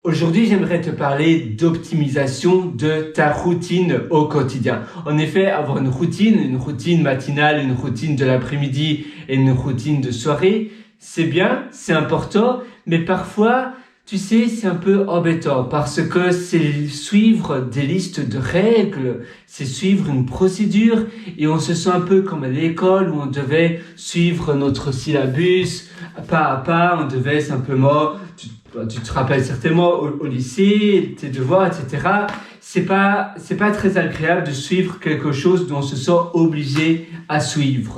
Aujourd'hui, j'aimerais te parler d'optimisation de ta routine au quotidien. En effet, avoir une routine matinale, une routine de l'après-midi et une routine de soirée, c'est bien, c'est important, mais parfois, tu sais, c'est un peu embêtant parce que c'est suivre des listes de règles, c'est suivre une procédure et on se sent un peu comme à l'école où on devait suivre notre syllabus pas à pas, on devait simplement, tu te rappelles certainement au lycée, tes devoirs, etc. C'est pas très agréable de suivre quelque chose dont on se sent obligé à suivre.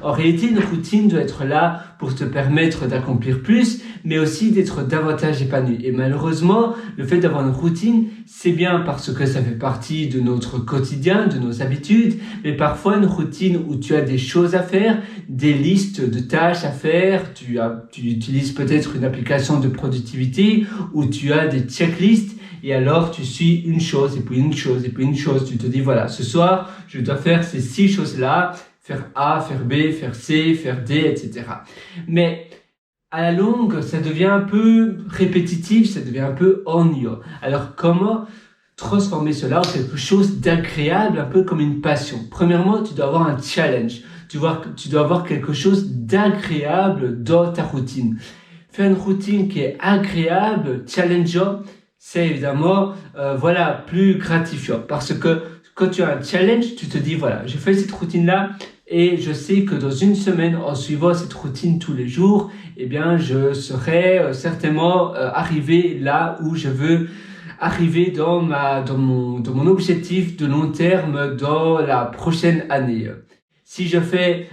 En réalité, une routine doit être là pour te permettre d'accomplir plus, mais aussi d'être davantage épanoui. Et malheureusement, le fait d'avoir une routine, c'est bien parce que ça fait partie de notre quotidien, de nos habitudes, mais parfois une routine où tu as des choses à faire, des listes de tâches à faire, tu utilises peut-être une application de productivité où tu as des checklists. Et alors, tu suis une chose, et puis une chose, et puis une chose. Tu te dis, voilà, ce soir, je dois faire ces 6 choses-là, faire A, faire B, faire C, faire D, etc. Mais à la longue, ça devient un peu répétitif, ça devient un peu ennuyeux. Alors, comment transformer cela en quelque chose d'agréable, un peu comme une passion? Premièrement, tu dois avoir un challenge. Tu dois avoir quelque chose d'agréable dans ta routine. Faire une routine qui est agréable, challengeant, c'est évidemment plus gratifiant parce que quand tu as un challenge, tu te dis voilà, je fais cette routine-là et je sais que dans une semaine, en suivant cette routine tous les jours, eh bien, je serai certainement arrivé là où je veux arriver dans mon objectif de long terme dans la prochaine année. Si je fais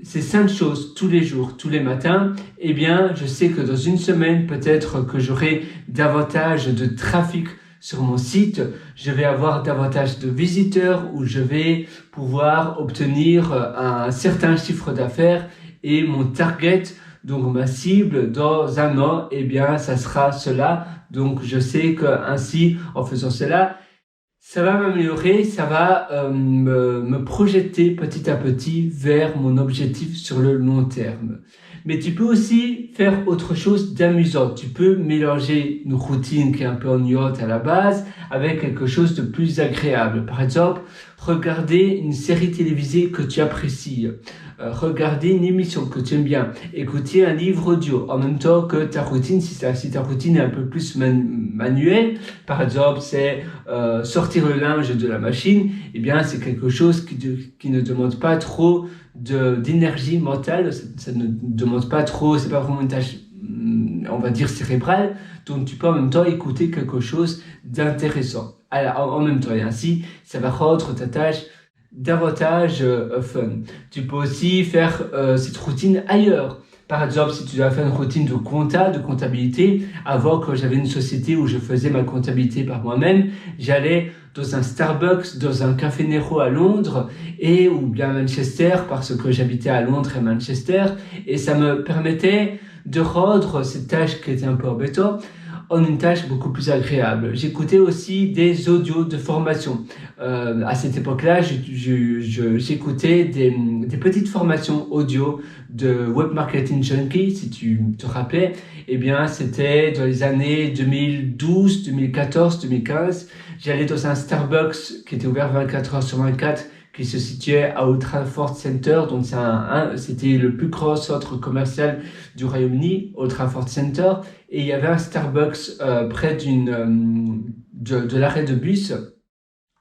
ces 5 choses tous les jours, tous les matins, eh bien, je sais que dans une semaine, peut-être que j'aurai davantage de trafic sur mon site, je vais avoir davantage de visiteurs où je vais pouvoir obtenir un certain chiffre d'affaires et mon target, donc ma cible dans un an, eh bien, ça sera cela. Donc, je sais que ainsi, en faisant cela, ça va m'améliorer, ça va me projeter petit à petit vers mon objectif sur le long terme. Mais tu peux aussi faire autre chose d'amusant. Tu peux mélanger une routine qui est un peu ennuyante à la base avec quelque chose de plus agréable. Par exemple, regarder une série télévisée que tu apprécies, regarder une émission que tu aimes bien, écouter un livre audio en même temps que ta routine, si ta routine est un peu plus manuelle, par exemple, c'est sortir le linge de la machine, eh bien, c'est quelque chose qui ne demande pas trop d'énergie mentale, ça ne demande pas trop, c'est pas vraiment une tâche, on va dire, cérébrale, donc tu peux en même temps écouter quelque chose d'intéressant. Alors, en même temps, et ainsi, ça va rendre ta tâche davantage fun. Tu peux aussi faire cette routine ailleurs. Par exemple, si tu dois faire une routine de comptabilité, avant que j'avais une société où je faisais ma comptabilité par moi-même, j'allais dans un Starbucks, dans un Café Nero à Londres ou bien à Manchester parce que j'habitais à Londres et Manchester et ça me permettait de rendre cette tâche qui était un peu embêtante en une tâche beaucoup plus agréable. J'écoutais aussi des audios de formation. À cette époque-là, j'écoutais des petites formations audio de Web Marketing Junkie, si tu te rappelais. Eh bien, c'était dans les années 2012, 2014, 2015. J'allais dans un Starbucks qui était ouvert 24 heures sur 24, qui se situait à Old Trafford Center, donc c'était le plus grand centre commercial du Royaume-Uni, Old Trafford Center, et il y avait un Starbucks près de l'arrêt de bus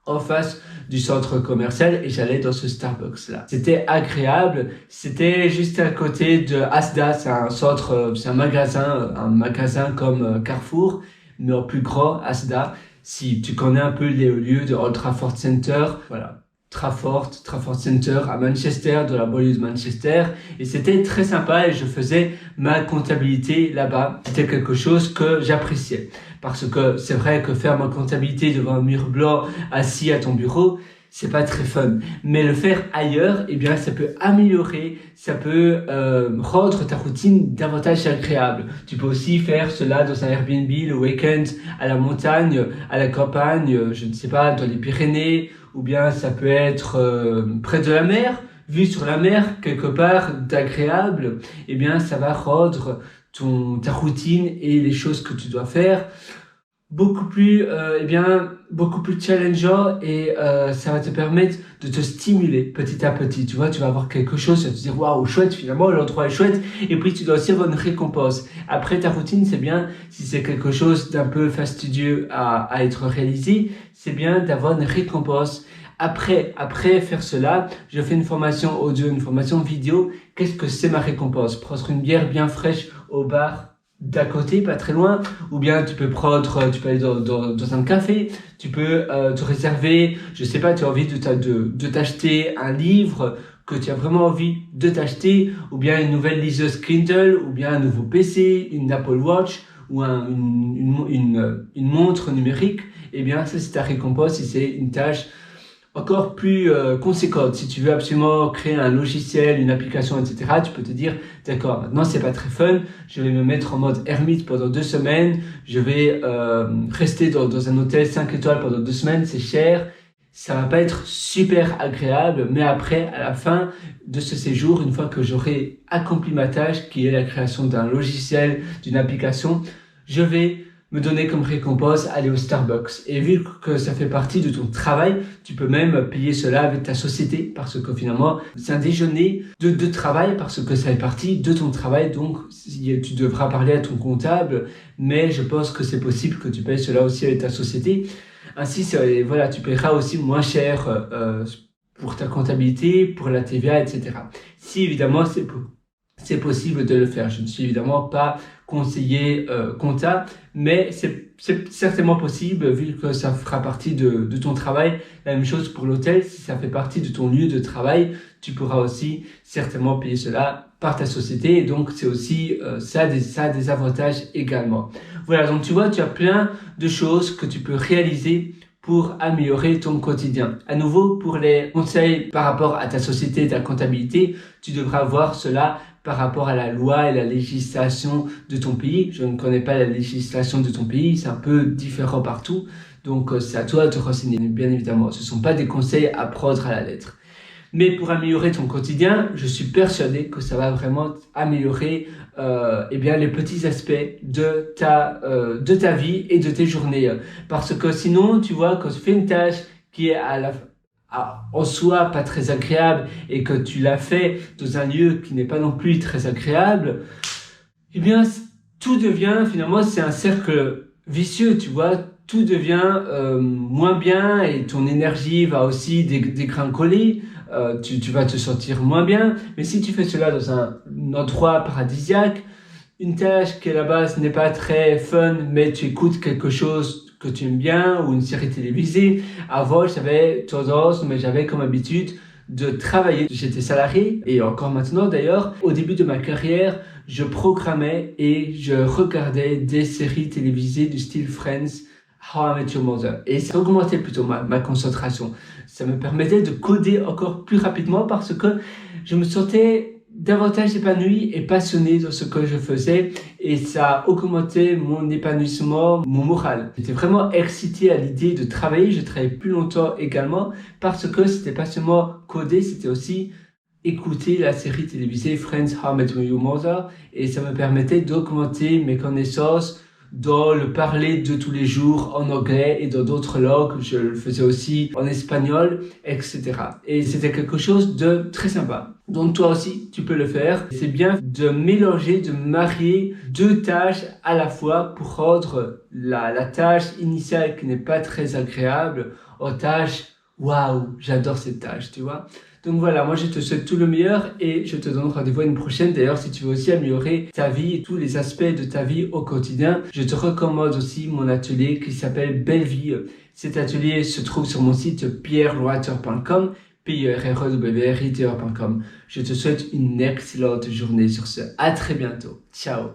en face du centre commercial et j'allais dans ce Starbucks-là. C'était agréable, c'était juste à côté de Asda, c'est un magasin comme Carrefour, mais en plus grand, Asda. Si tu connais un peu les lieux de Old Trafford Center, voilà. Trafford Center à Manchester, de la banlieue de Manchester, et c'était très sympa et je faisais ma comptabilité là-bas. C'était quelque chose que j'appréciais parce que c'est vrai que faire ma comptabilité devant un mur blanc assis à ton bureau, c'est pas très fun. Mais le faire ailleurs, eh bien, ça peut améliorer, ça peut rendre ta routine davantage agréable. Tu peux aussi faire cela dans un Airbnb le week-end, à la montagne, à la campagne, je ne sais pas, dans les Pyrénées, ou bien ça peut être près de la mer, vue sur la mer, quelque part d'agréable. Eh bien, ça va rendre ta routine et les choses que tu dois faire beaucoup plus challengeant et ça va te permettre de te stimuler petit à petit. Tu vois, tu vas avoir quelque chose, tu vas te dire waouh, chouette, finalement l'endroit est chouette, et puis tu dois aussi avoir une récompense. Après ta routine, c'est bien si c'est quelque chose d'un peu fastidieux à être réalisé, c'est bien d'avoir une récompense. Après faire cela, je fais une formation audio, une formation vidéo. Qu'est-ce que c'est ma récompense? Prendre une bière bien fraîche au bar d'à côté, pas très loin, ou bien tu peux aller dans un café, tu peux te réserver, je sais pas, tu as envie de t'acheter un livre que tu as vraiment envie de t'acheter, ou bien une nouvelle liseuse Kindle, ou bien un nouveau PC, une Apple Watch, ou une montre numérique. Eh bien, ça c'est ta récompense si c'est une tâche encore plus conséquente. Si tu veux absolument créer un logiciel, une application, etc., tu peux te dire, d'accord, maintenant c'est pas très fun, je vais me mettre en mode ermite pendant 2 semaines, je vais rester dans un hôtel 5 étoiles pendant 2 semaines, c'est cher, ça va pas être super agréable, mais après, à la fin de ce séjour, une fois que j'aurai accompli ma tâche, qui est la création d'un logiciel, d'une application, je vais me donner comme récompense aller au Starbucks. Et vu que ça fait partie de ton travail, tu peux même payer cela avec ta société, parce que finalement, c'est un déjeuner de travail, parce que ça fait partie de ton travail, donc tu devras parler à ton comptable, mais je pense que c'est possible que tu payes cela aussi avec ta société. Ainsi, voilà, tu paieras aussi moins cher pour ta comptabilité, pour la TVA, etc. Si évidemment c'est possible de le faire. Je ne suis évidemment pas conseiller compta, mais c'est certainement possible vu que ça fera partie de ton travail. La même chose pour l'hôtel, si ça fait partie de ton lieu de travail, tu pourras aussi certainement payer cela par ta société, et donc c'est aussi ça a des avantages également. Voilà, donc tu vois, tu as plein de choses que tu peux réaliser pour améliorer ton quotidien. À nouveau, pour les conseils par rapport à ta société, ta comptabilité, tu devras voir cela par rapport à la loi et la législation de ton pays. Je ne connais pas la législation de ton pays, c'est un peu différent partout, donc c'est à toi de te renseigner, bien évidemment. Ce ne sont pas des conseils à prendre à la lettre. Mais pour améliorer ton quotidien, je suis persuadé que ça va vraiment améliorer les petits aspects de ta vie et de tes journées. Parce que sinon, tu vois, quand tu fais une tâche qui est en soi pas très agréable et que tu l'as fait dans un lieu qui n'est pas non plus très agréable, eh bien, tout devient, finalement, c'est un cercle vicieux, tu vois. Tout devient moins bien et ton énergie va aussi dégringoler. Tu vas te sentir moins bien. Mais si tu fais cela dans un endroit paradisiaque, une tâche qui à la base n'est pas très fun, mais tu écoutes quelque chose que tu aimes bien, ou une série télévisée. Avant, j'avais comme habitude de travailler. J'étais salarié, et encore maintenant d'ailleurs. Au début de ma carrière, je programmais et je regardais des séries télévisées du style Friends, How I Met Your Mother. Et ça augmentait plutôt ma concentration. Ça me permettait de coder encore plus rapidement, parce que je me sentais davantage épanoui et passionné dans ce que je faisais, et ça a augmenté mon épanouissement, mon moral. J'étais vraiment excité à l'idée de travailler. Je travaillais plus longtemps également, parce que c'était pas seulement coder, c'était aussi écouter la série télévisée Friends, How I Met Your Mother, et ça me permettait d'augmenter mes connaissances dans le parler de tous les jours en anglais et dans d'autres langues. Je le faisais aussi en espagnol, etc. Et c'était quelque chose de très sympa. Donc toi aussi, tu peux le faire. C'est bien de mélanger, de marier 2 tâches à la fois pour rendre la tâche initiale qui n'est pas très agréable en tâche « Waouh, j'adore cette tâche », tu vois. Donc voilà, moi je te souhaite tout le meilleur et je te donne rendez-vous à une prochaine. D'ailleurs, si tu veux aussi améliorer ta vie et tous les aspects de ta vie au quotidien, je te recommande aussi mon atelier qui s'appelle Belle Vie. Cet atelier se trouve sur mon site pierrewriter.com, pierrewriter.com. Je te souhaite une excellente journée sur ce. À très bientôt. Ciao.